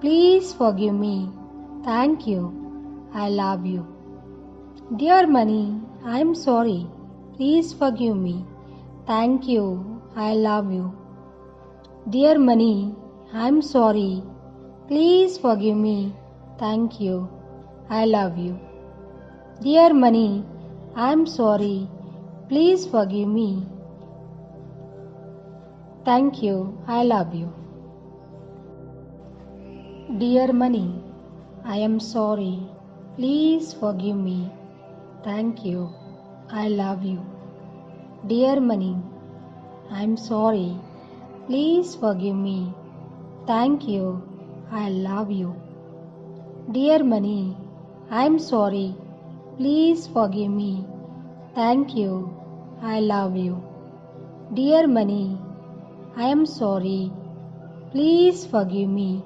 Please forgive me. Thank you. I love you. Dear money, I am sorry. Please forgive me. Thank you. I love you. Dear money, I am sorry. Please forgive me. Thank you. I love you. Dear money, I am sorry. Please forgive me. Thank you. I love you. Dear money, I am sorry. Please forgive me. Thank you. I love you. Dear money, I am sorry. Please forgive me. Thank you. I love you. Dear money, I am sorry. Please forgive me. Thank you. I love you. Dear money, I am sorry. Please forgive me.